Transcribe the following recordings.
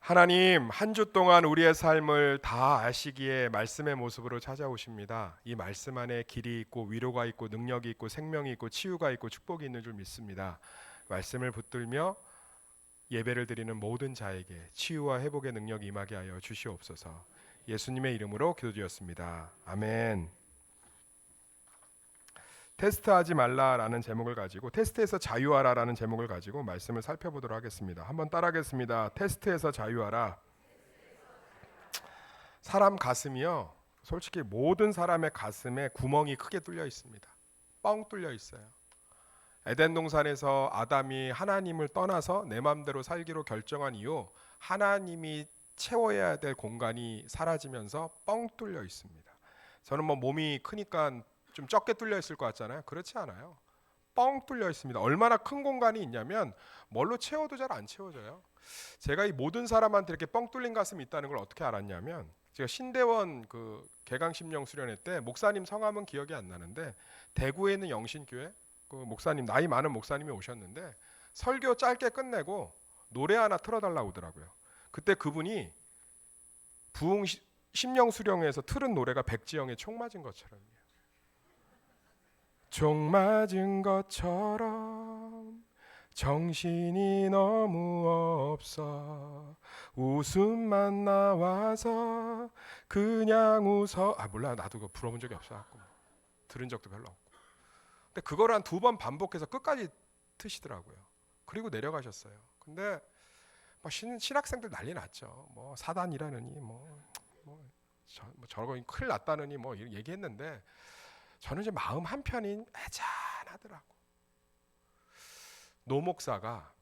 하나님, 한 주 동안 우리의 삶을 다 아시기에 말씀의 모습으로 찾아오십니다. 이 말씀 안에 길이 있고 위로가 있고 능력이 있고 생명이 있고 치유가 있고 축복이 있는 줄 믿습니다. 말씀을 붙들며 예배를 드리는 모든 자에게 치유와 회복의 능력이 임하게 하여 주시옵소서. 예수님의 이름으로 기도드렸습니다. 아멘. 테스트하지 말라라는 제목을 가지고 테스트에서 자유하라라는 제목을 가지고 말씀을 살펴보도록 하겠습니다. 한번 따라하겠습니다. 테스트에서 자유하라. 사람 가슴이요, 솔직히 모든 사람의 가슴에 구멍이 크게 뚫려 있습니다. 뻥 뚫려 있어요. 에덴 동산에서 아담이 하나님을 떠나서 내 마음대로 살기로 결정한 이후 하나님이 채워야 될 공간이 사라지면서 뻥 뚫려 있습니다. 저는 몸이 크니까 좀 적게 뚫려 있을 것 같잖아요. 그렇지 않아요. 뻥 뚫려 있습니다. 얼마나 큰 공간이 있냐면 뭘로 채워도 잘 안 채워져요. 제가 이 모든 사람한테 이렇게 뻥 뚫린 가슴이 있다는 걸 어떻게 알았냐면, 제가 신대원 개강심령 수련회 때 목사님 성함은 기억이 안 나는데 대구에 있는 영신교회 목사님, 나이 많은 목사님이 오셨는데 설교 짧게 끝내고 노래 하나 틀어달라고 하더라고요. 그때 그분이 부흥 심령 수련회에서 틀은 노래가 백지영의 총 맞은 것처럼이에요. 총 맞은 것처럼 정신이 너무 없어 웃음만 나와서 그냥 웃어. 몰라, 나도 그거 불러본 적이 없어갖고 들은 적도 별로 없고. 근데 그걸 한 2번 반복해서 끝까지 트시더라고요. 그리고 내려가셨어요. 근데 신학생들 난리 났죠. 사단이라느니 저거 큰일 났다느니 얘기했는데 저는 이제 마음 한편이 애잔하더라고. 노 목사가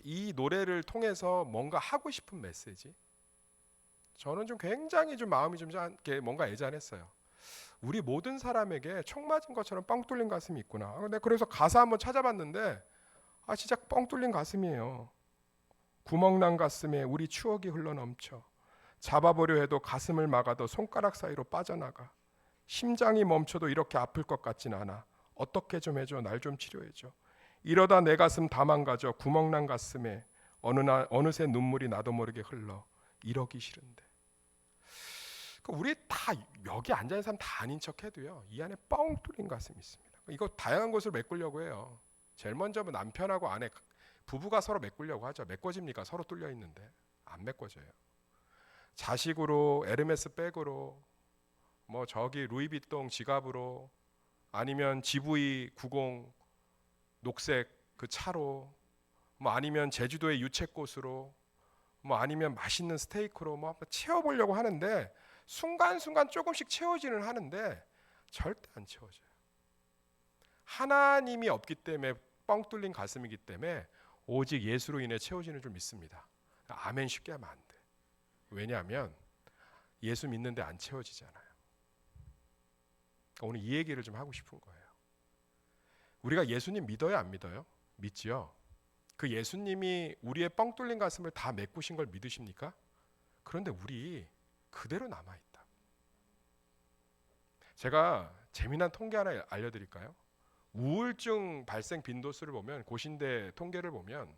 이 노래를 통해서 뭔가 하고 싶은 메시지, 저는 좀 굉장히 좀 마음이 좀 뭔가 애잔했어요. 우리 모든 사람에게 총 맞은 것처럼 뻥 뚫린 가슴이 있구나. 근데 그래서 가사 한번 찾아봤는데 진짜 뻥 뚫린 가슴이에요. 구멍난 가슴에 우리 추억이 흘러넘쳐 잡아보려 해도 가슴을 막아도 손가락 사이로 빠져나가. 심장이 멈춰도 이렇게 아플 것 같진 않아. 어떻게 좀 해줘. 날 좀 치료해줘. 이러다 내 가슴 다 망가져. 구멍난 가슴에 어느새 눈물이 나도 모르게 흘러. 이러기 싫은데. 우리 다 여기 앉아있는 사람 다 아닌 척해도요, 이 안에 뻥 뚫린 가슴이 있습니다. 이거 다양한 것을 메꾸려고 해요. 제일 먼저 남편하고 아내, 부부가 서로 메꾸려고 하죠. 메꿔집니까? 서로 뚫려 있는데 안 메꿔져요. 자식으로, 에르메스 백으로, 저기 루이비통 지갑으로, 아니면 GV90 녹색 그 차로, 아니면 제주도의 유채꽃으로, 아니면 맛있는 스테이크로 채워보려고 하는데 순간순간 조금씩 채워지는 하는데 절대 안 채워져요. 하나님이 없기 때문에 뻥 뚫린 가슴이기 때문에 오직 예수로 인해 채워지는 줄 믿습니다. 아멘 쉽게 하면 안 돼. 왜냐하면 예수 믿는데 안 채워지잖아요. 오늘 이 얘기를 좀 하고 싶은 거예요. 우리가 예수님 믿어요, 안 믿어요? 믿지요. 그 예수님이 우리의 뻥 뚫린 가슴을 다 메꾸신 걸 믿으십니까? 그런데 우리 그대로 남아있다. 제가 재미난 통계 하나 알려드릴까요? 우울증 발생 빈도수를 보면, 고신대 통계를 보면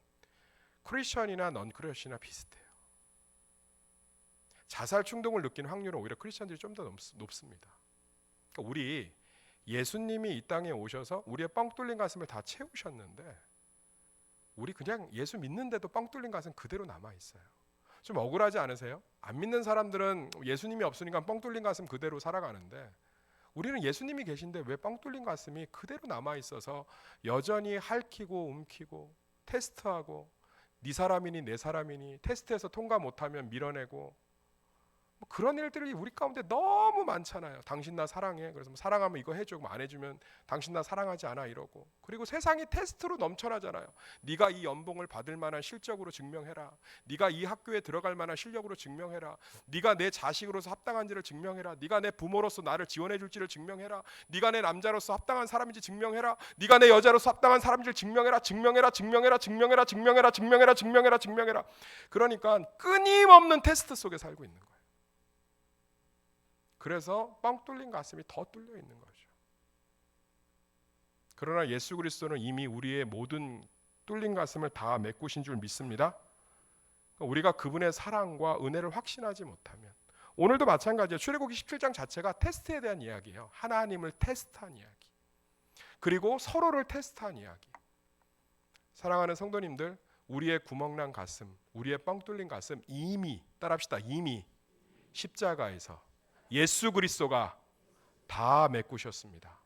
크리스천이나 넌 크리스천이나 비슷해요. 자살 충동을 느끼는 확률은 오히려 크리스천들이 좀 더 높습니다. 그러니까 우리 예수님이 이 땅에 오셔서 우리의 뻥 뚫린 가슴을 다 채우셨는데 우리 그냥 예수 믿는데도 뻥 뚫린 가슴 그대로 남아있어요. 좀 억울하지 않으세요? 안 믿는 사람들은 예수님이 없으니까 뻥 뚫린 가슴 그대로 살아가는데 우리는 예수님이 계신데 왜 뻥 뚫린 가슴이 그대로 남아있어서 여전히 핥히고 움키고 테스트하고 네 사람이니 내 사람이니 테스트에서 통과 못하면 밀어내고 그런 일들이 우리 가운데 너무 많잖아요. 당신 나 사랑해. 그래서 사랑하면 이거 해줘. 안 해주면 당신 나 사랑하지 않아 이러고. 그리고 세상이 테스트로 넘쳐나잖아요. 네가 이 연봉을 받을 만한 실적으로 증명해라. 네가 이 학교에 들어갈 만한 실력으로 증명해라. 네가 내 자식으로서 합당한지를 증명해라. 네가 내 부모로서 나를 지원해 줄지를 증명해라. 네가 내 남자로서 합당한 사람인지 증명해라. 네가 내 여자로서 합당한 사람인지를 증명해라. 증명해라. 증명해라. 증명해라. 증명해라. 증명해라. 증명해라. 증명해라. 그러니까 끊임없는 테스트 속에 살고 있는 거예요. 그래서 뻥 뚫린 가슴이 더 뚫려 있는 거죠. 그러나 예수 그리스도는 이미 우리의 모든 뚫린 가슴을 다 메꾸신 줄 믿습니다. 우리가 그분의 사랑과 은혜를 확신하지 못하면, 오늘도 마찬가지예요. 출애굽기 17장 자체가 테스트에 대한 이야기예요. 하나님을 테스트한 이야기, 그리고 서로를 테스트한 이야기. 사랑하는 성도님들, 우리의 구멍난 가슴, 우리의 뻥 뚫린 가슴 이미, 따라합시다, 이미 십자가에서 예수 그리스도가 다 메꾸셨습니다.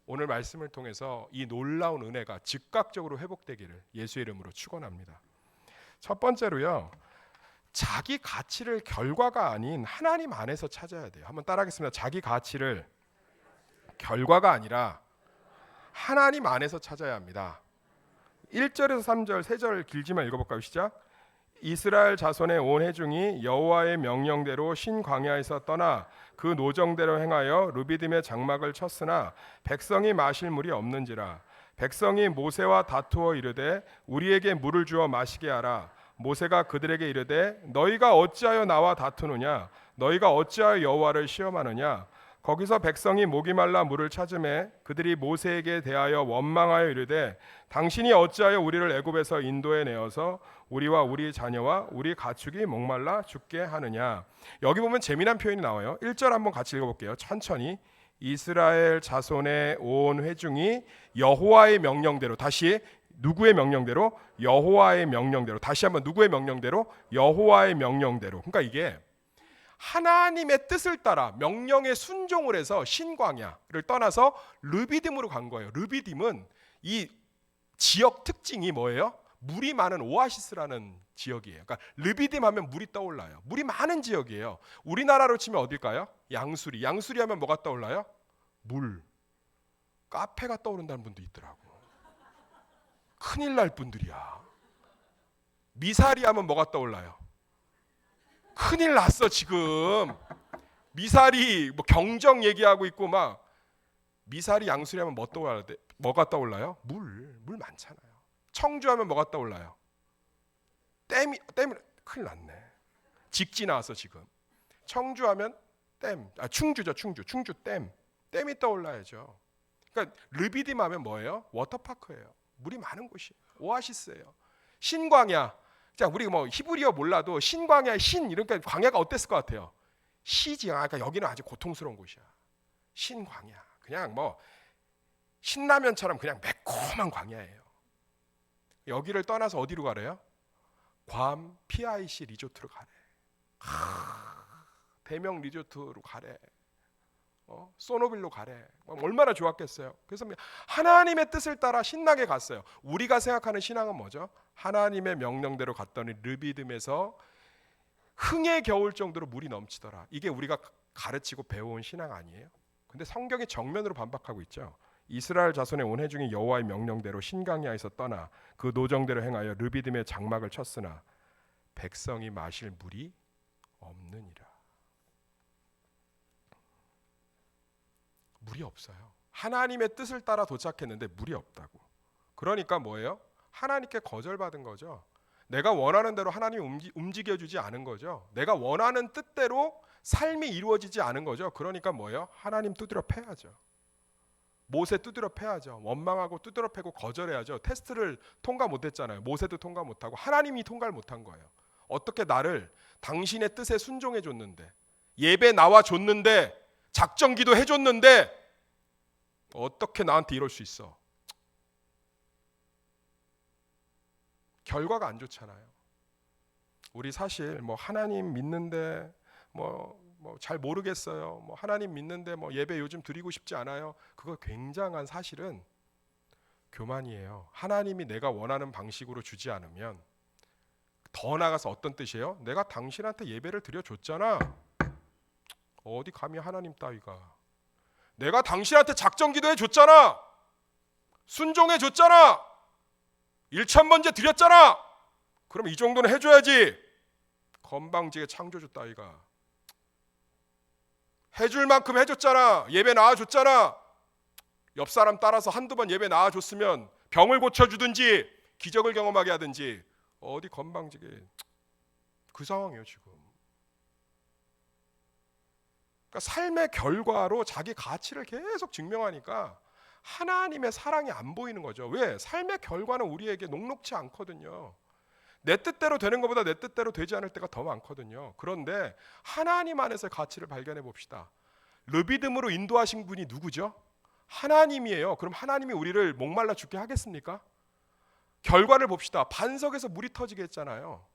오늘 말씀을 통해서 이 놀라운 은혜가 즉각적으로 회복되기를 예수의 이름으로 축원합니다. 첫 번째로요, 자기 가치를 결과가 아닌 하나님 안에서 찾아야 돼요. 한번 따라하겠습니다. 자기 가치를 결과가 아니라 하나님 안에서 찾아야 합니다. 1절에서 3절, 3절 길지만 읽어볼까요? 시작. 이스라엘 자손의 온 회중이 여호와의 명령대로 신 광야에서 떠나 그 노정대로 행하여 르비딤의 장막을 쳤으나 백성이 마실 물이 없는지라. 백성이 모세와 다투어 이르되 우리에게 물을 주어 마시게 하라. 모세가 그들에게 이르되 너희가 어찌하여 나와 다투느냐? 너희가 어찌하여 여호와를 시험하느냐? 거기서 백성이 목이 말라 물을 찾으매 그들이 모세에게 대하여 원망하여 이르되 당신이 어찌하여 우리를 애굽에서 인도해 내어서 우리와 우리 자녀와 우리 가축이 목말라 죽게 하느냐. 여기 보면 재미난 표현이 나와요. 1절 한번 같이 읽어볼게요. 천천히. 이스라엘 자손의 온 회중이 여호와의 명령대로, 다시 누구의 명령대로? 여호와의 명령대로. 다시 한번 누구의 명령대로? 여호와의 명령대로. 그러니까 이게 하나님의 뜻을 따라 명령에 순종을 해서 신광야를 떠나서 르비딤으로 간 거예요. 르비딤은 이 지역 특징이 뭐예요? 물이 많은 오아시스라는 지역이에요. 그러니까 르비딤 하면 물이 떠올라요. 물이 많은 지역이에요. 우리나라로 치면 어딜까요? 양수리. 양수리 하면 뭐가 떠올라요? 물. 카페가 떠오른다는 분도 있더라고. 큰일 날 분들이야. 미사리 하면 뭐가 떠올라요? 큰일 났어 지금. 미사리 뭐 경정 얘기하고 있고 막. 미사리 양수리 하면 뭐가 떠올라요? 물 많잖아요. 청주하면 뭐가 떠올라요? 댐이 큰일 났네. 직지 나왔어 지금. 청주하면 댐, 충주죠. 충주 댐이 떠올라야죠. 그러니까 르비딤 하면 뭐예요? 워터파크예요. 물이 많은 곳이에요. 오아시스예요. 신광야. 자, 우리 뭐 히브리어 몰라도 신광야, 신 이러니까 광야가 어땠을 것 같아요? 시지. 그러니까 여기는 아주 고통스러운 곳이야. 신광야. 그냥 뭐 신라면처럼 그냥 매콤한 광야예요. 여기를 떠나서 어디로 가래요? 괌 PIC 리조트로 가래. 대명 리조트로 가래. 소노빌로 가래. 얼마나 좋았겠어요. 그래서 하나님의 뜻을 따라 신나게 갔어요. 우리가 생각하는 신앙은 뭐죠? 하나님의 명령대로 갔더니 르비딤에서 흥에 겨울 정도로 물이 넘치더라. 이게 우리가 가르치고 배워온 신앙 아니에요? 근데 성경이 정면으로 반박하고 있죠. 이스라엘 자손의 온 회중이 여호와의 명령대로 신광야에서 떠나 그 노정대로 행하여 르비딤의 장막을 쳤으나 백성이 마실 물이 없느니라. 물이 없어요. 하나님의 뜻을 따라 도착했는데 물이 없다고. 그러니까 뭐예요? 하나님께 거절받은 거죠. 내가 원하는 대로 하나님이 움직여주지 않은 거죠. 내가 원하는 뜻대로 삶이 이루어지지 않은 거죠. 그러니까 뭐예요? 하나님 두드려 패야죠. 모세 두드려 패야죠. 원망하고 두드려 패고 거절해야죠. 테스트를 통과 못했잖아요. 모세도 통과 못하고 하나님이 통과를 못한 거예요. 어떻게 나를 당신의 뜻에 순종해 줬는데, 예배 나와 줬는데, 작전기도 해줬는데 어떻게 나한테 이럴 수 있어? 결과가 안 좋잖아요. 우리 사실 뭐 하나님 믿는데 뭐 잘 모르겠어요. 뭐 하나님 믿는데 뭐 예배 요즘 드리고 싶지 않아요. 그거 굉장한 사실은 교만이에요. 하나님이 내가 원하는 방식으로 주지 않으면, 더 나아가서 어떤 뜻이에요? 내가 당신한테 예배를 드려줬잖아. 어디 감히 하나님 따위가. 내가 당신한테 작전기도 해줬잖아. 순종해줬잖아. 1,000번째 드렸잖아. 그럼 이 정도는 해줘야지. 건방지게 창조주 따위가. 해줄 만큼 해줬잖아. 예배 나와줬잖아. 옆 사람 따라서 한두 번 예배 나와줬으면 병을 고쳐주든지 기적을 경험하게 하든지. 어디 건방지게. 그 상황이에요 지금. 그러니까 삶의 결과로 자기 가치를 계속 증명하니까 하나님의 사랑이 안 보이는 거죠. 왜? 삶의 결과는 우리에게 녹록치 않거든요. 내 뜻대로 되는 것보다 내 뜻대로 되지 않을 때가 더 많거든요. 그런데 하나님 안에서의 가치를 발견해 봅시다. 르비딤으로 인도하신 분이 누구죠? 하나님이에요. 그럼 하나님이 우리를 목말라 죽게 하겠습니까? 결과를 봅시다. 반석에서 물이 터지게 했잖아요.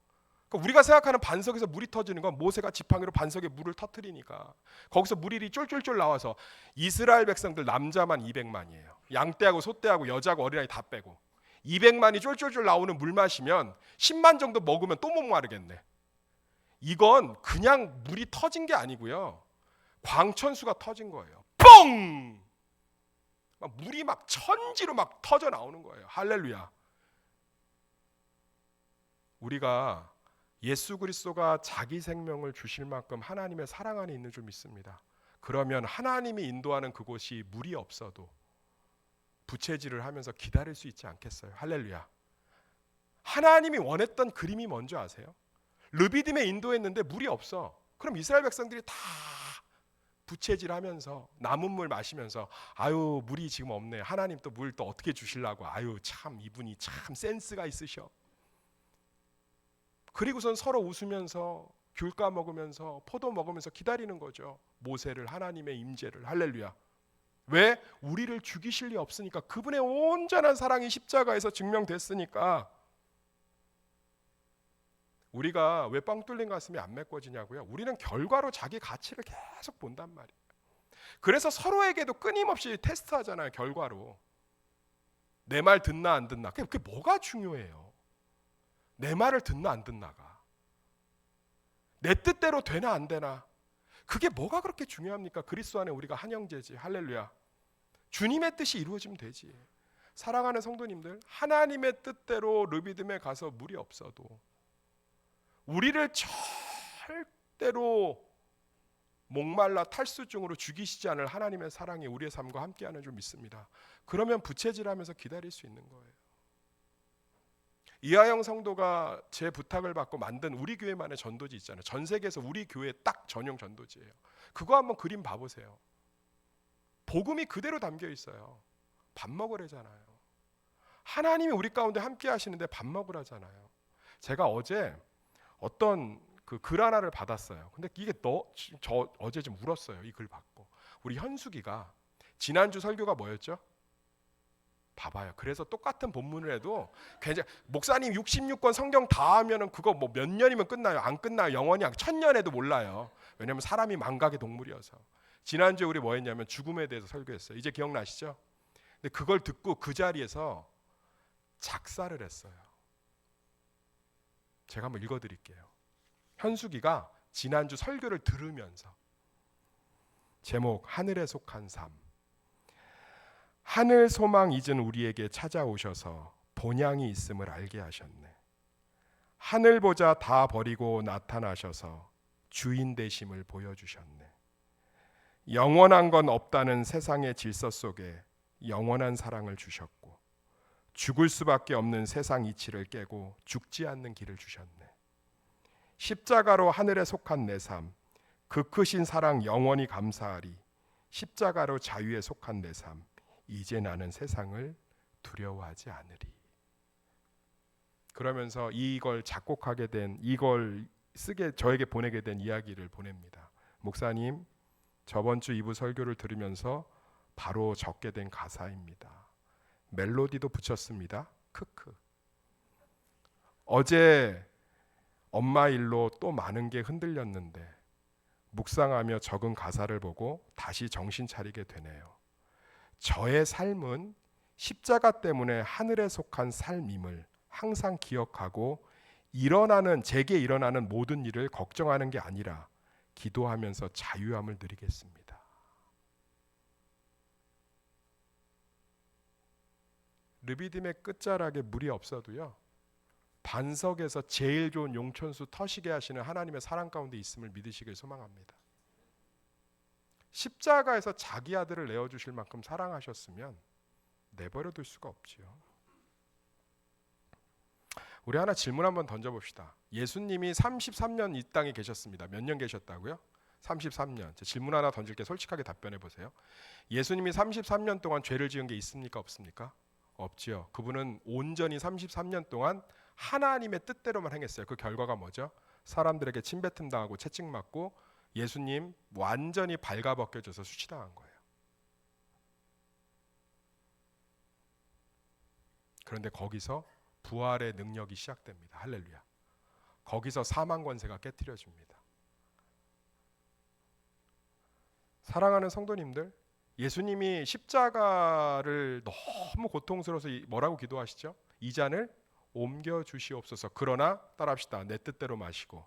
그러니까 우리가 생각하는 반석에서 물이 터지는 건 모세가 지팡이로 반석에 물을 터뜨리니까 거기서 물이 쫄쫄쫄 나와서 이스라엘 백성들 남자만 200만이에요. 양떼하고 소떼하고 여자하고 어린아이 다 빼고 200만이 쫄쫄쫄 나오는 물 마시면 10만 정도 먹으면 또 못 마르겠네. 이건 그냥 물이 터진 게 아니고요. 광천수가 터진 거예요. 뻥! 막 물이 막 천지로 막 터져 나오는 거예요. 할렐루야. 우리가 예수 그리스도가 자기 생명을 주실 만큼 하나님의 사랑 안에 있는 줄 믿습니다. 그러면 하나님이 인도하는 그곳이 물이 없어도 부채질을 하면서 기다릴 수 있지 않겠어요? 할렐루야. 하나님이 원했던 그림이 뭔지 아세요? 르비딤에 인도했는데 물이 없어. 그럼 이스라엘 백성들이 다 부채질하면서 남은 물 마시면서 아유 물이 지금 없네. 하나님 또 물 또 어떻게 주시려고. 아유 참 이분이 참 센스가 있으셔. 그리고선 서로 웃으면서 귤 까먹으면서 포도 먹으면서 기다리는 거죠. 모세를, 하나님의 임재를. 할렐루야. 왜? 우리를 죽이실 리 없으니까. 그분의 온전한 사랑이 십자가에서 증명됐으니까. 우리가 왜 뻥 뚫린 가슴이 안 메꿔지냐고요? 우리는 결과로 자기 가치를 계속 본단 말이에요. 그래서 서로에게도 끊임없이 테스트하잖아요. 결과로. 내 말 듣나 안 듣나. 그게 뭐가 중요해요? 내 말을 듣나 안 듣나가. 내 뜻대로 되나 안 되나. 그게 뭐가 그렇게 중요합니까? 그리스도 안에 우리가 한 형제지. 할렐루야. 주님의 뜻이 이루어지면 되지. 사랑하는 성도님들, 하나님의 뜻대로 르비딤에 가서 물이 없어도 우리를 절대로 목말라 탈수증으로 죽이시지 않을 하나님의 사랑이 우리의 삶과 함께하는 줄 믿습니다. 그러면 부채질하면서 기다릴 수 있는 거예요. 이하영 성도가 제 부탁을 받고 만든 우리 교회만의 전도지 있잖아요. 전 세계에서 우리 교회 딱 전용 전도지예요. 그거 한번 그림 봐보세요. 복음이 그대로 담겨 있어요. 밥 먹으래잖아요. 하나님이 우리 가운데 함께 하시는데 밥 먹으라잖아요. 제가 어제 어떤 그 글 하나를 받았어요. 근데 이게 저 어제 좀 울었어요. 이 글 받고. 우리 현숙이가 지난주 설교가 뭐였죠? 봐봐요. 그래서 똑같은 본문을 해도 굉장히 목사님 66권 성경 다 하면은 그거 뭐 몇 년이면 끝나요? 안 끝나요? 영원히 1000년 해도 몰라요. 왜냐면 사람이 망각의 동물이어서. 지난주에 우리 뭐 했냐면 죽음에 대해서 설교했어요. 이제 기억나시죠? 근데 그걸 듣고 그 자리에서 작사를 했어요. 제가 한번 읽어드릴게요. 현숙이가 지난주 설교를 들으면서 제목 하늘에 속한 삶. 하늘 소망 잊은 우리에게 찾아오셔서 본향이 있음을 알게 하셨네. 하늘 보자 다 버리고 나타나셔서 주인 되심을 보여주셨네. 영원한 건 없다는 세상의 질서 속에 영원한 사랑을 주셨고 죽을 수밖에 없는 세상 이치를 깨고 죽지 않는 길을 주셨네. 십자가로 하늘에 속한 내 삶, 그 크신 사랑 영원히 감사하리. 십자가로 자유에 속한 내 삶, 이제 나는 세상을 두려워하지 않으리. 그러면서 이걸 작곡하게 된, 이걸 저에게 보내게 된 이야기를 보냅니다. 목사님, 저번 주 2부 설교를 들으면서 바로 적게 된 가사입니다. 멜로디도 붙였습니다. 크크. 어제 엄마 일로 또 많은 게 흔들렸는데 묵상하며 적은 가사를 보고 다시 정신 차리게 되네요. 저의 삶은 십자가 때문에 하늘에 속한 삶임을 항상 기억하고 제게 일어나는 모든 일을 걱정하는 게 아니라 기도하면서 자유함을 누리겠습니다. 르비딤의 끝자락에 물이 없어도요, 반석에서 제일 좋은 용천수 터시게 하시는 하나님의 사랑 가운데 있음을 믿으시길 소망합니다. 십자가에서 자기 아들을 내어주실 만큼 사랑하셨으면 내버려 둘 수가 없지요. 우리 하나 질문 한번 던져봅시다. 예수님이 33년 이 땅에 계셨습니다. 몇 년 계셨다고요? 33년. 질문 하나 던질게. 솔직하게 답변해 보세요. 예수님이 33년 동안 죄를 지은 게 있습니까? 없습니까? 없지요. 그분은 온전히 33년 동안 하나님의 뜻대로만 행했어요. 그 결과가 뭐죠? 사람들에게 침뱉음 당하고 채찍 맞고 예수님 완전히 발가벗겨져서 수치당한 거예요. 그런데 거기서 부활의 능력이 시작됩니다. 할렐루야. 거기서 사망 권세가 깨트려집니다. 사랑하는 성도님들, 예수님이 십자가를 너무 고통스러워서 뭐라고 기도하시죠? 이 잔을 옮겨 주시옵소서. 그러나 따라합시다. 내 뜻대로 마시고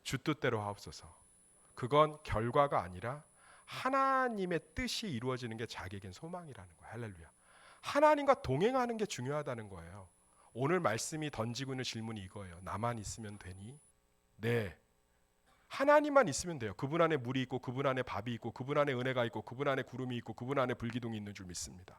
주 뜻대로 하옵소서. 그건 결과가 아니라 하나님의 뜻이 이루어지는 게 자기에겐 소망이라는 거예요. 할렐루야. 하나님과 동행하는 게 중요하다는 거예요. 오늘 말씀이 던지고 있는 질문이 이거예요. 나만 있으면 되니? 네. 하나님만 있으면 돼요. 그분 안에 물이 있고 그분 안에 밥이 있고 그분 안에 은혜가 있고 그분 안에 구름이 있고 그분 안에 불기둥이 있는 줄 믿습니다.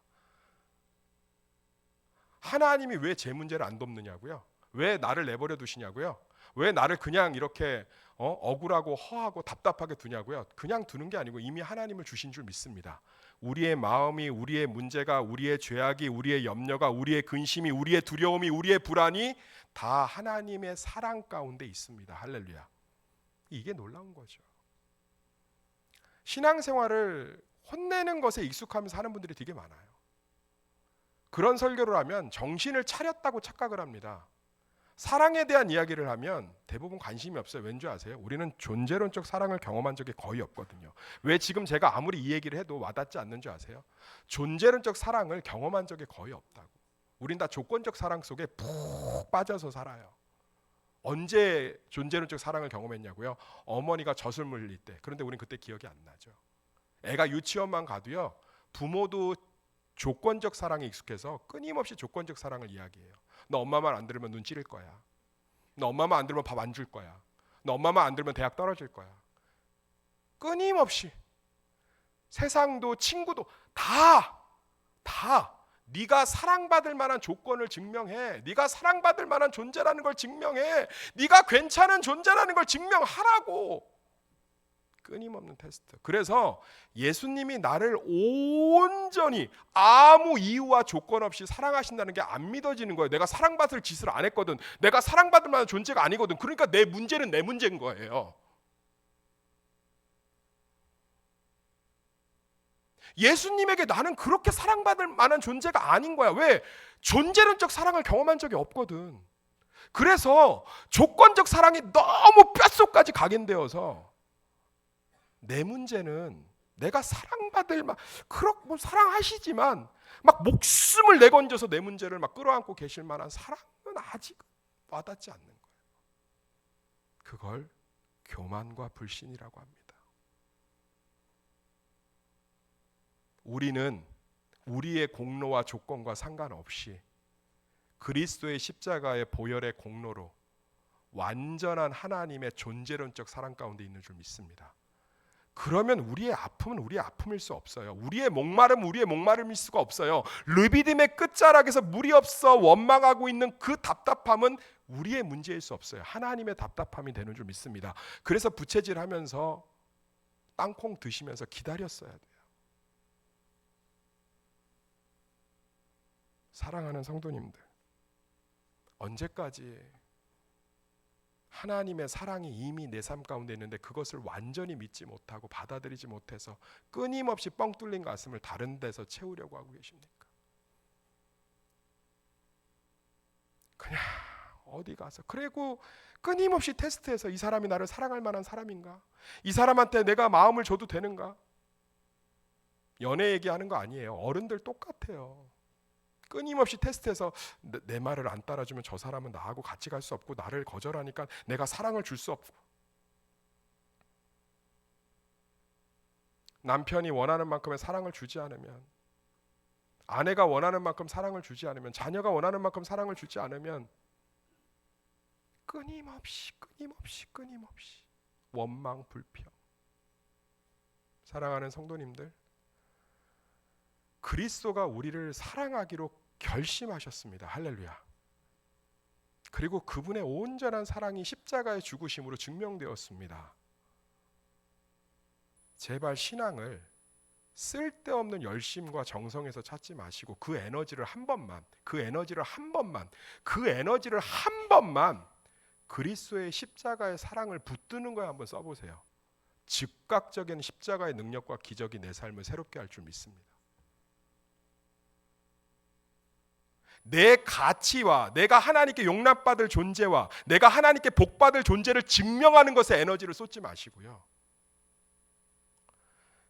하나님이 왜 제 문제를 안 돕느냐고요? 왜 나를 내버려 두시냐고요? 왜 나를 그냥 이렇게 억울하고 허하고 답답하게 두냐고요? 그냥 두는 게 아니고 이미 하나님을 주신 줄 믿습니다. 우리의 마음이, 우리의 문제가, 우리의 죄악이, 우리의 염려가, 우리의 근심이, 우리의 두려움이, 우리의 불안이 다 하나님의 사랑 가운데 있습니다. 할렐루야. 이게 놀라운 거죠. 신앙생활을 혼내는 것에 익숙하면서 하는 분들이 되게 많아요. 그런 설교를 하면 정신을 차렸다고 착각을 합니다. 사랑에 대한 이야기를 하면 대부분 관심이 없어요. 왠지 아세요? 우리는 존재론적 사랑을 경험한 적이 거의 없거든요. 왜 지금 제가 아무리 이 얘기를 해도 와닿지 않는 줄 아세요? 존재론적 사랑을 경험한 적이 거의 없다고. 우린 다 조건적 사랑 속에 푹 빠져서 살아요. 언제 존재론적 사랑을 경험했냐고요? 어머니가 젖을 물릴 때. 그런데 우린 그때 기억이 안 나죠. 애가 유치원만 가도요. 부모도 조건적 사랑에 익숙해서 끊임없이 조건적 사랑을 이야기해요. 너 엄마 말 안 들으면 눈 찌를 거야. 너 엄마 말 안 들으면 밥 안 줄 거야. 너 엄마 말 안 들으면 대학 떨어질 거야. 끊임없이 세상도 친구도 다 네가 사랑받을 만한 조건을 증명해. 네가 사랑받을 만한 존재라는 걸 증명해. 네가 괜찮은 존재라는 걸 증명하라고. 끊임없는 테스트. 그래서 예수님이 나를 온전히 아무 이유와 조건 없이 사랑하신다는 게 안 믿어지는 거예요. 내가 사랑받을 짓을 안 했거든. 내가 사랑받을 만한 존재가 아니거든. 그러니까 내 문제는 내 문제인 거예요. 예수님에게 나는 그렇게 사랑받을 만한 존재가 아닌 거야. 왜? 존재론적 사랑을 경험한 적이 없거든. 그래서 조건적 사랑이 너무 뼛속까지 각인되어서 내 문제는 내가 사랑받을 뭐 사랑하시지만 막 목숨을 내건져서 내 문제를 막 끌어안고 계실 만한 사랑은 아직 와닿지 않는 거예요. 그걸 교만과 불신이라고 합니다. 우리는 우리의 공로와 조건과 상관없이 그리스도의 십자가의 보혈의 공로로 완전한 하나님의 존재론적 사랑 가운데 있는 줄 믿습니다. 그러면 우리의 아픔은 우리의 아픔일 수 없어요. 우리의 목마름은 우리의 목마름일 수가 없어요. 르비딤의 끝자락에서 물이 없어 원망하고 있는 그 답답함은 우리의 문제일 수 없어요. 하나님의 답답함이 되는 줄 믿습니다. 그래서 부채질하면서 땅콩 드시면서 기다렸어야 돼요. 사랑하는 성도님들, 언제까지 하나님의 사랑이 이미 내 삶 가운데 있는데 그것을 완전히 믿지 못하고 받아들이지 못해서 끊임없이 뻥 뚫린 가슴을 다른 데서 채우려고 하고 계십니까? 그냥 어디 가서 그리고 끊임없이 테스트해서 이 사람이 나를 사랑할 만한 사람인가? 이 사람한테 내가 마음을 줘도 되는가? 연애 얘기하는 거 아니에요. 어른들 똑같아요. 끊임없이 테스트해서 내 말을 안 따라주면 저 사람은 나하고 같이 갈 수 없고 나를 거절하니까 내가 사랑을 줄 수 없고, 남편이 원하는 만큼의 사랑을 주지 않으면, 아내가 원하는 만큼 사랑을 주지 않으면, 자녀가 원하는 만큼 사랑을 주지 않으면 끊임없이 원망 불평. 사랑하는 성도님들, 그리스도가 우리를 사랑하기로 결심하셨습니다. 할렐루야. 그리고 그분의 온전한 사랑이 십자가의 죽으심으로 증명되었습니다. 제발 신앙을 쓸데없는 열심과 정성에서 찾지 마시고 그 에너지를 한 번만 그리스도의 십자가의 사랑을 붙드는 거에 한번 써보세요. 즉각적인 십자가의 능력과 기적이 내 삶을 새롭게 할 줄 믿습니다. 내 가치와 내가 하나님께 용납받을 존재와 내가 하나님께 복받을 존재를 증명하는 것에 에너지를 쏟지 마시고요.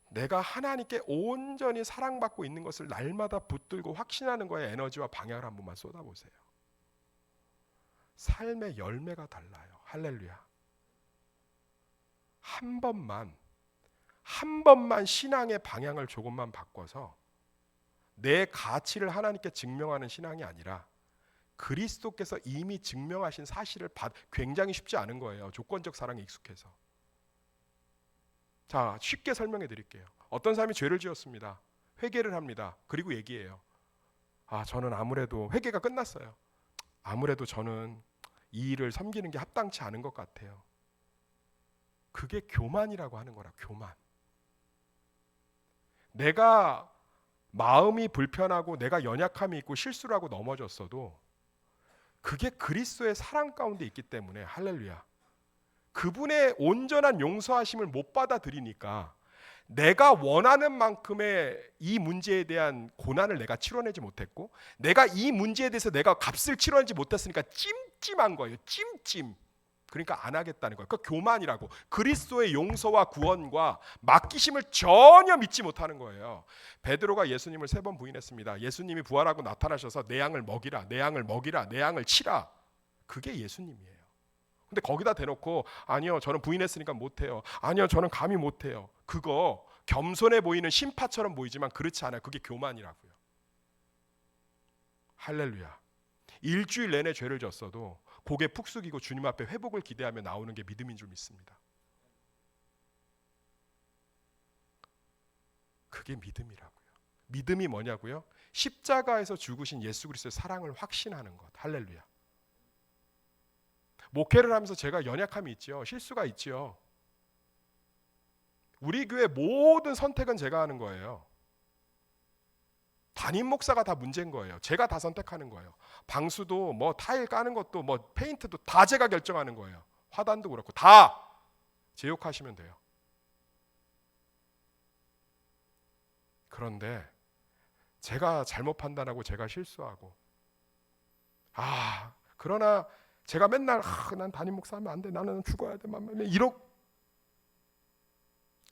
내가 하나님께 온전히 사랑받고 있는 것을 날마다 붙들고 확신하는 거에 에너지와 방향을 한 번만 쏟아보세요. 삶의 열매가 달라요. 할렐루야. 한 번만 신앙의 방향을 조금만 바꿔서 내 가치를 하나님께 증명하는 신앙이 아니라 그리스도께서 이미 증명하신 사실을 굉장히 쉽지 않은 거예요. 조건적 사랑에 익숙해서. 자, 쉽게 설명해 드릴게요. 어떤 사람이 죄를 지었습니다. 회개를 합니다. 그리고 얘기해요. 저는 아무래도 회개가 끝났어요. 아무래도 저는 이 일을 섬기는 게 합당치 않은 것 같아요. 그게 교만이라고 하는 거라. 교만. 내가 마음이 불편하고 내가 연약함이 있고 실수를 하고 넘어졌어도 그게 그리스도의 사랑 가운데 있기 때문에 할렐루야. 그분의 온전한 용서하심을 못 받아들이니까 내가 원하는 만큼의 이 문제에 대한 고난을 내가 치러내지 못했고 내가 이 문제에 대해서 내가 값을 치러내지 못했으니까 찜찜한 거예요. 찜찜. 그러니까 안 하겠다는 거예요. 그러니까 교만이라고. 그리스도의 용서와 구원과 맡기심을 전혀 믿지 못하는 거예요. 베드로가 예수님을 3번 부인했습니다. 예수님이 부활하고 나타나셔서 내 양을 먹이라, 내 양을 먹이라, 내 양을 치라. 그게 예수님이에요. 근데 거기다 대놓고 아니요 저는 부인했으니까 못해요. 아니요 저는 감히 못해요. 그거 겸손해 보이는 신파처럼 보이지만 그렇지 않아요. 그게 교만이라고요. 할렐루야. 일주일 내내 죄를 졌어도 고개 푹 숙이고 주님 앞에 회복을 기대하며 나오는 게 믿음인 줄 믿습니다. 그게 믿음이라고요. 믿음이 뭐냐고요? 십자가에서 죽으신 예수 그리스도의 사랑을 확신하는 것. 할렐루야. 목회를 하면서 제가 연약함이 있죠. 실수가 있죠. 우리 교회 모든 선택은 제가 하는 거예요. 담임 목사가 다 문제인 거예요. 제가 다 선택하는 거예요. 방수도 뭐 타일 까는 것도 뭐 페인트도 다 제가 결정하는 거예요. 화단도 그렇고 다 제 욕하시면 돼요. 그런데 제가 잘못 판단하고 제가 실수하고 그러나 제가 맨날 난 담임 목사 하면 안 돼. 나는 죽어야 돼.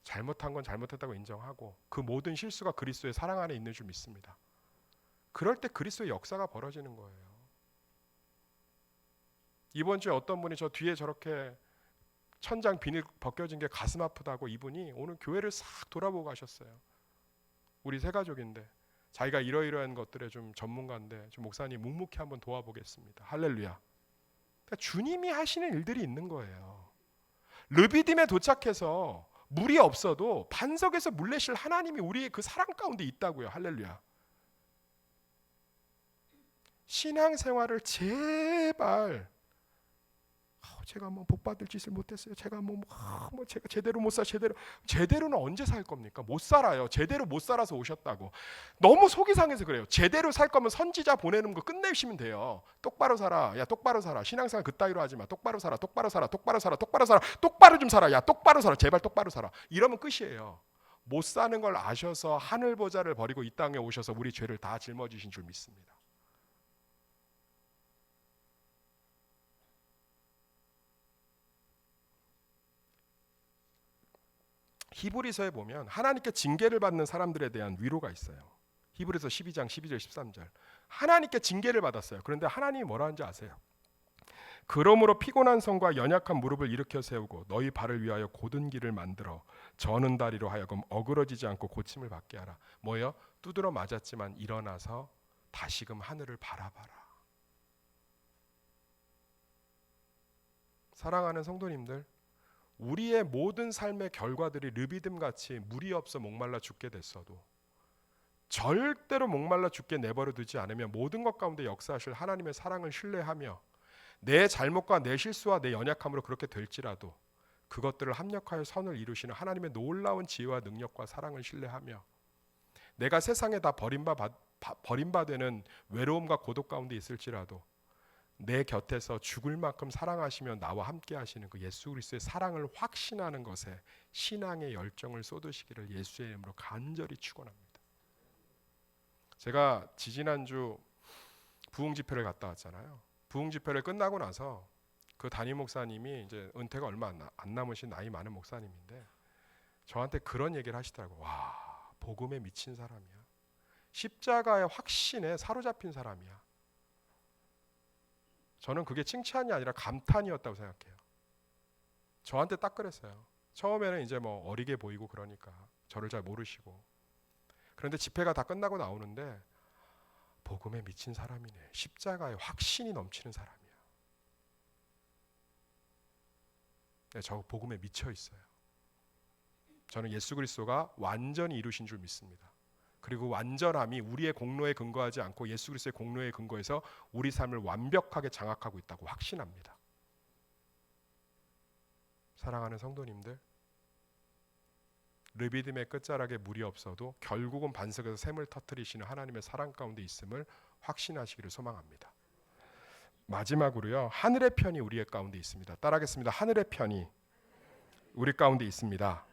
잘못한 건 잘못했다고 인정하고 그 모든 실수가 그리스도의 사랑 안에 있는 줄 믿습니다. 그럴 때 그리스도의 역사가 벌어지는 거예요. 이번 주에 어떤 분이 저 뒤에 저렇게 천장 비닐 벗겨진 게 가슴 아프다고 이분이 오늘 교회를 싹 돌아보고 가셨어요. 우리 세 가족인데 자기가 이러이러한 것들에 좀 전문가인데 좀 목사님 묵묵히 한번 도와보겠습니다. 할렐루야. 그러니까 주님이 하시는 일들이 있는 거예요. 르비딤에 도착해서 물이 없어도 반석에서 물 내실 하나님이 우리의 그 사랑 가운데 있다고요. 할렐루야. 신앙생활을 제발 제가 뭐 복받을 짓을 못했어요. 제가 제가 제대로 못 제대로는 언제 살 겁니까? 못 살아요. 제대로 못 살아서 오셨다고. 너무 속이 상해서 그래요. 제대로 살 거면 선지자 보내는 거 끝내시면 돼요. 똑바로 살아. 야 똑바로 살아. 신앙생활 그따위로 하지 마. 똑바로 살아. 똑바로 살아. 똑바로 살아. 똑바로 살아. 똑바로 좀 살아. 야 똑바로 살아. 제발 똑바로 살아. 이러면 끝이에요. 못 사는 걸 아셔서 하늘 보좌를 버리고 이 땅에 오셔서 우리 죄를 다 짊어지신 줄 믿습니다. 히브리서에 보면 하나님께 징계를 받는 사람들에 대한 위로가 있어요. 히브리서 12장 12절 13절. 하나님께 징계를 받았어요. 그런데 하나님이 뭐라 하는지 아세요? 그러므로 피곤한 성과 연약한 무릎을 일으켜 세우고 너희 발을 위하여 곧은 길을 만들어 저는 다리로 하여금 어그러지지 않고 고침을 받게 하라. 뭐예요? 두드러 맞았지만 일어나서 다시금 하늘을 바라봐라. 사랑하는 성도님들, 우리의 모든 삶의 결과들이 르비딤같이 물이 없어 목말라 죽게 됐어도 절대로 목말라 죽게 내버려 두지 않으면 모든 것 가운데 역사하실 하나님의 사랑을 신뢰하며 내 잘못과 내 실수와 내 연약함으로 그렇게 될지라도 그것들을 합력하여 선을 이루시는 하나님의 놀라운 지혜와 능력과 사랑을 신뢰하며 내가 세상에 다 버림받는 외로움과 고독 가운데 있을지라도 내 곁에서 죽을 만큼 사랑하시며 나와 함께 하시는 그 예수 그리스도의 사랑을 확신하는 것에 신앙의 열정을 쏟으시기를 예수의 이름으로 간절히 축원합니다. 제가 지지난주 부흥 집회를 갔다 왔잖아요. 부흥 집회를 끝나고 나서 그 담임 목사님이 이제 은퇴가 얼마 안 남으신 나이 많은 목사님인데 저한테 그런 얘기를 하시더라고요. 와, 복음에 미친 사람이야. 십자가의 확신에 사로잡힌 사람이야. 저는 그게 칭찬이 아니라 감탄이었다고 생각해요. 저한테 딱 그랬어요. 처음에는 이제 뭐 어리게 보이고 그러니까 저를 잘 모르시고. 그런데 집회가 다 끝나고 나오는데 복음에 미친 사람이네. 십자가에 확신이 넘치는 사람이야. 네, 저 복음에 미쳐 있어요. 저는 예수 그리스도가 완전히 이루신 줄 믿습니다. 그리고 완전함이 우리의 공로에 근거하지 않고 예수 그리스도의 공로에 근거해서 우리 삶을 완벽하게 장악하고 있다고 확신합니다. 사랑하는 성도님들, 르비딤의 끝자락에 물이 없어도 결국은 반석에서 샘을 터뜨리시는 하나님의 사랑 가운데 있음을 확신하시기를 소망합니다. 마지막으로요, 하늘의 편이 우리의 가운데 있습니다. 따라하겠습니다. 하늘의 편이 우리 가운데 있습니다.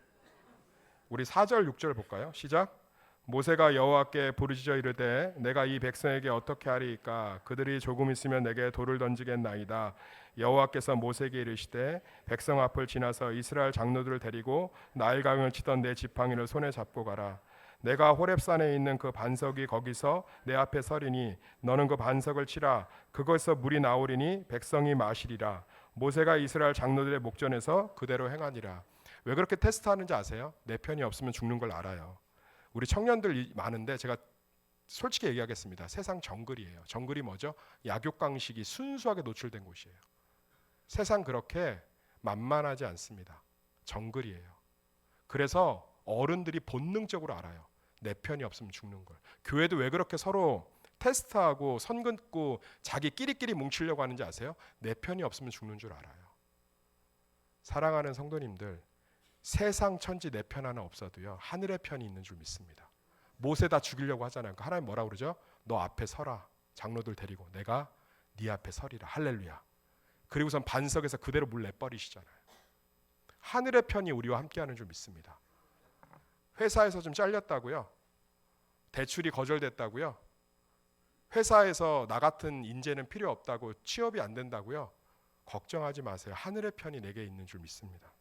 우리 4절 6절 볼까요? 시작. 모세가 여호와께 부르짖어 이르되 내가 이 백성에게 어떻게 하리이까? 그들이 조금 있으면 내게 돌을 던지겠나이다. 여호와께서 모세에게 이르시되 백성 앞을 지나서 이스라엘 장로들을 데리고 나일강을 치던 내 지팡이를 손에 잡고 가라. 내가 호렙산에 있는 그 반석이 거기서 내 앞에 서리니 너는 그 반석을 치라. 그것에서 물이 나오리니 백성이 마시리라. 모세가 이스라엘 장로들의 목전에서 그대로 행하니라. 왜 그렇게 테스트하는지 아세요? 내 편이 없으면 죽는 걸 알아요. 우리 청년들 많은데 제가 솔직히 얘기하겠습니다. 세상 정글이에요. 정글이 뭐죠? 약육강식이 순수하게 노출된 곳이에요. 세상 그렇게 만만하지 않습니다. 정글이에요. 그래서 어른들이 본능적으로 알아요. 내 편이 없으면 죽는 걸. 교회도 왜 그렇게 서로 테스트하고 선 긋고 자기 끼리끼리 뭉치려고 하는지 아세요? 내 편이 없으면 죽는 줄 알아요. 사랑하는 성도님들, 세상 천지 내 편 하나 없어도요 하늘의 편이 있는 줄 믿습니다. 모세 다 죽이려고 하잖아요. 그러니까 하나님 뭐라 그러죠? 너 앞에 서라. 장로들 데리고 내가 네 앞에 서리라. 할렐루야. 그리고선 반석에서 그대로 물 내버리시잖아요. 하늘의 편이 우리와 함께하는 줄 믿습니다. 회사에서 좀 잘렸다고요? 대출이 거절됐다고요? 회사에서 나 같은 인재는 필요 없다고 취업이 안 된다고요? 걱정하지 마세요. 하늘의 편이 내게 있는 줄 믿습니다.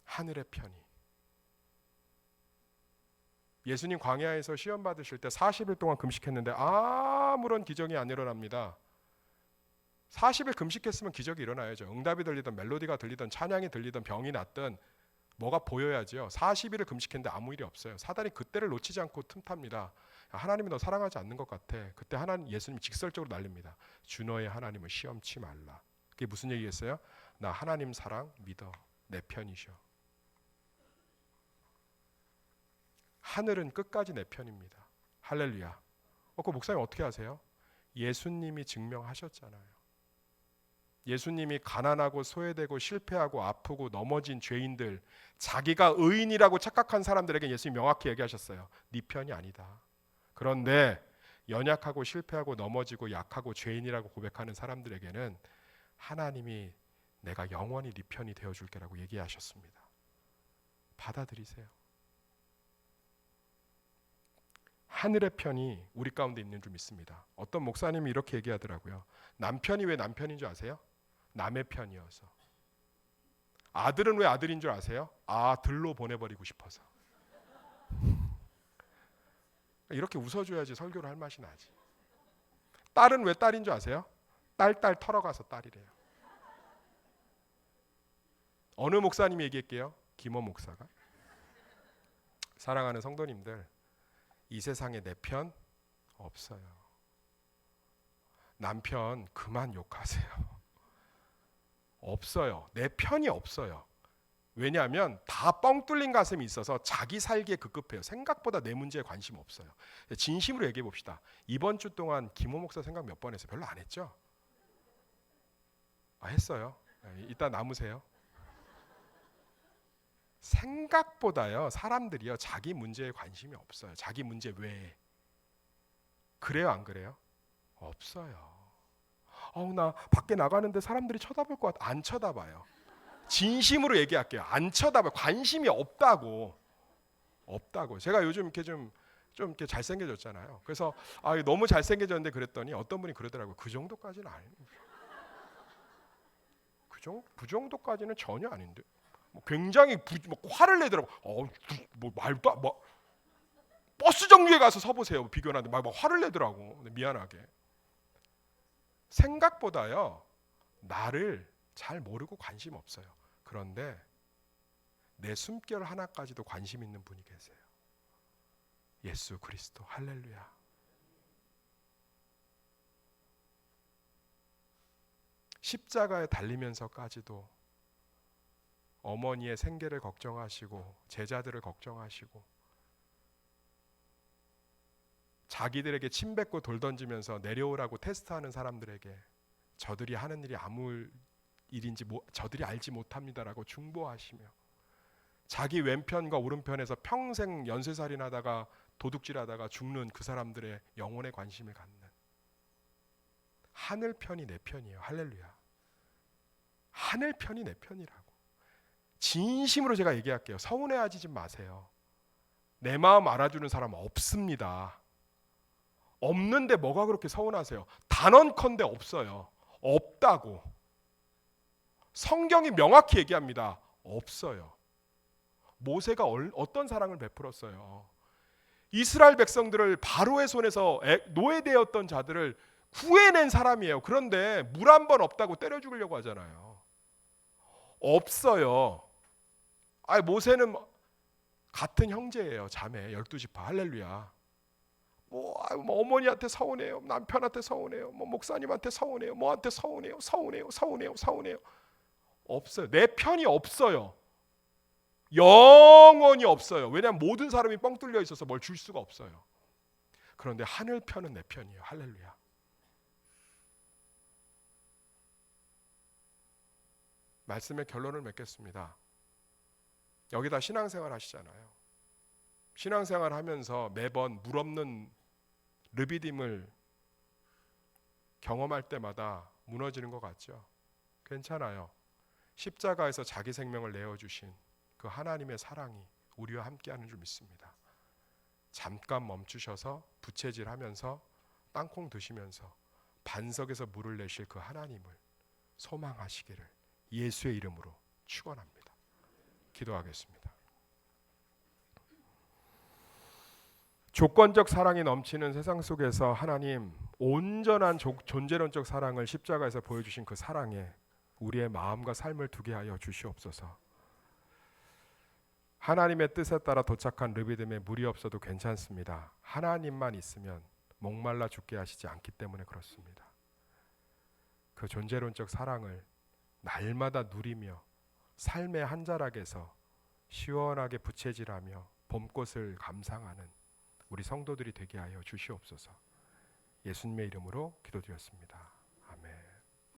하늘의 편이. 예수님 광야에서 시험 받으실 때 40일 동안 금식했는데 아무런 기적이 안 일어납니다. 40일 금식했으면 기적이 일어나야죠. 응답이 들리든 멜로디가 들리든 찬양이 들리든 병이 낫든 뭐가 보여야죠. 40일을 금식했는데 아무 일이 없어요. 사단이 그때를 놓치지 않고 틈탑니다. 하나님이 너 사랑하지 않는 것 같아. 그때 예수님이 직설적으로 날립니다. 주 너의 하나님을 시험치 말라. 그게 무슨 얘기겠어요? 나 하나님 사랑 믿어. 내 편이셔. 하늘은 끝까지 내 편입니다. 할렐루야. 그 목사님 어떻게 하세요? 예수님이 증명하셨잖아요. 예수님이 가난하고 소외되고 실패하고 아프고 넘어진 죄인들, 자기가 의인이라고 착각한 사람들에게 예수님이 명확히 얘기하셨어요. 네 편이 아니다. 그런데 연약하고 실패하고 넘어지고 약하고 죄인이라고 고백하는 사람들에게는 하나님이 내가 영원히 네 편이 되어줄게라고 얘기하셨습니다. 받아들이세요. 하늘의 편이 우리 가운데 있는 줄 믿습니다. 어떤 목사님이 이렇게 얘기하더라고요. 남편이 왜 남편인 줄 아세요? 남의 편이어서. 아들은 왜 아들인 줄 아세요? 아들로 보내버리고 싶어서. 이렇게 웃어줘야지 설교를 할 맛이 나지. 딸은 왜 딸인 줄 아세요? 딸 털어가서 딸이래요. 어느 목사님이 얘기할게요? 김호 목사가. 사랑하는 성도님들, 이 세상에 내 편 없어요. 남편 그만 욕하세요. 없어요. 내 편이 없어요. 왜냐하면 다 뻥 뚫린 가슴이 있어서 자기 살기에 급급해요. 생각보다 내 문제에 관심 없어요. 진심으로 얘기해 봅시다. 이번 주 동안 김호 목사 생각 몇 번 했어요? 별로 안 했죠? 했어요. 이따 남으세요. 생각보다요 사람들이요 자기 문제에 관심이 없어요. 자기 문제 외에. 그래요 안 그래요? 없어요. 나 밖에 나가는데 사람들이 쳐다볼 것 같아. 안 쳐다봐요. 진심으로 얘기할게요. 안 쳐다봐요. 관심이 없다고. 없다고. 제가 요즘 이렇게 좀 이렇게 잘생겨졌잖아요. 그래서 너무 잘생겨졌는데 그랬더니 어떤 분이 그러더라고요. 그 정도까지는 아닌데. 그 정도까지는 전혀 아닌데. 굉장히 화를 내더라고. 말도 버스 정류에 가서 서보세요. 비교하는데 막 화를 내더라고. 미안하게. 생각보다요 나를 잘 모르고 관심 없어요. 그런데 내 숨결 하나까지도 관심 있는 분이 계세요. 예수 그리스도. 할렐루야. 십자가에 달리면서까지도 어머니의 생계를 걱정하시고 제자들을 걱정하시고 자기들에게 침 뱉고 돌 던지면서 내려오라고 테스트하는 사람들에게 저들이 하는 일이 아무 일인지 저들이 알지 못합니다라고 중보하시며 자기 왼편과 오른편에서 평생 연쇄살인하다가 도둑질하다가 죽는 그 사람들의 영혼에 관심을 갖는 하늘 편이 내 편이에요. 할렐루야. 하늘 편이 내 편이라고. 진심으로 제가 얘기할게요. 서운해하지 좀 마세요. 내 마음 알아주는 사람 없습니다. 없는데 뭐가 그렇게 서운하세요? 단언컨대 없어요. 없다고. 성경이 명확히 얘기합니다. 없어요. 모세가 어떤 사랑을 베풀었어요? 이스라엘 백성들을 바로의 손에서 노예되었던 자들을 구해낸 사람이에요. 그런데 물 한 번 없다고 때려 죽으려고 하잖아요. 없어요. 모세는 같은 형제예요. 자매 12지파. 할렐루야. 어머니한테 서운해요. 남편한테 서운해요. 목사님한테 서운해요. 뭐한테 서운해요. 서운해요. 없어요. 내 편이 없어요. 영원히 없어요. 왜냐하면 모든 사람이 뻥 뚫려 있어서 뭘 줄 수가 없어요. 그런데 하늘 편은 내 편이에요. 할렐루야. 말씀의 결론을 맺겠습니다. 여기다 신앙생활 하시잖아요. 신앙생활 하면서 매번 물 없는 르비딤을 경험할 때마다 무너지는 것 같죠? 괜찮아요. 십자가에서 자기 생명을 내어주신 그 하나님의 사랑이 우리와 함께하는 줄 믿습니다. 잠깐 멈추셔서 부채질하면서 땅콩 드시면서 반석에서 물을 내실 그 하나님을 소망하시기를 예수의 이름으로 축원합니다. 기도하겠습니다. 조건적 사랑이 넘치는 세상 속에서 하나님 온전한 존재론적 사랑을 십자가에서 보여주신 그 사랑에 우리의 마음과 삶을 두게 하여 주시옵소서. 하나님의 뜻에 따라 도착한 르비딤에 물이 없어도 괜찮습니다. 하나님만 있으면 목말라 죽게 하시지 않기 때문에 그렇습니다. 그 존재론적 사랑을 날마다 누리며 삶의 한 자락에서 시원하게 부채질하며 봄꽃을 감상하는 우리 성도들이 되게 하여 주시옵소서. 예수님의 이름으로 기도드렸습니다.